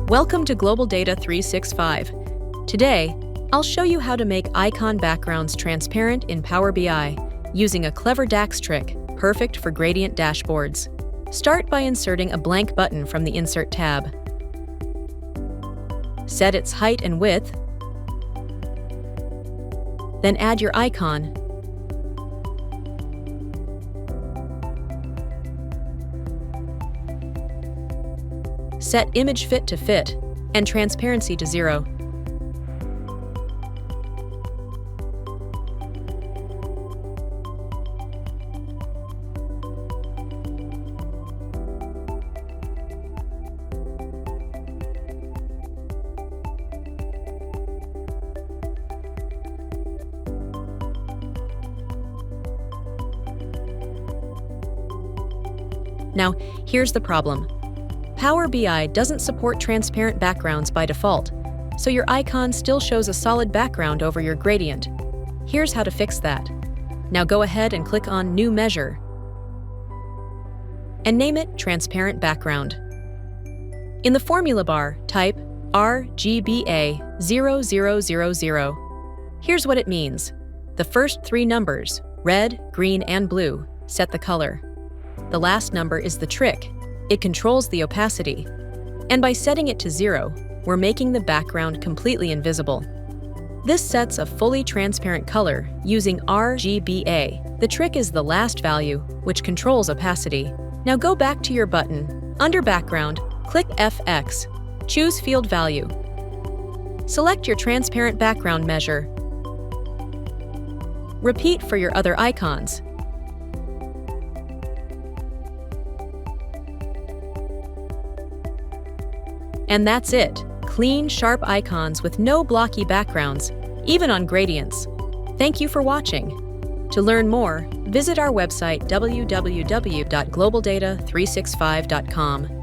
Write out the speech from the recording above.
Welcome to Global Data 365. Today, I'll show you how to make icon backgrounds transparent in Power BI using a clever DAX trick, perfect for gradient dashboards. Start by inserting a blank button from the Insert tab. Set its height and width, then add your icon. Set image fit to fit and transparency to 0. Now, here's the problem. Power BI doesn't support transparent backgrounds by default, so your icon still shows a solid background over your gradient. Here's how to fix that. Now go ahead and click on New Measure and name it Transparent Background. In the formula bar, type RGBA 0000. Here's what it means. The first 3 numbers, red, green, and blue, set the color. The last number is the trick. It controls the opacity. And by setting it to 0, we're making the background completely invisible. This sets a fully transparent color using RGBA. The trick is the last value, which controls opacity. Now go back to your button. Under Background, click FX. Choose Field Value. Select your transparent background measure. Repeat for your other icons. And that's it. Clean, sharp icons with no blocky backgrounds, even on gradients. Thank you for watching. To learn more, visit our website www.globaldata365.com.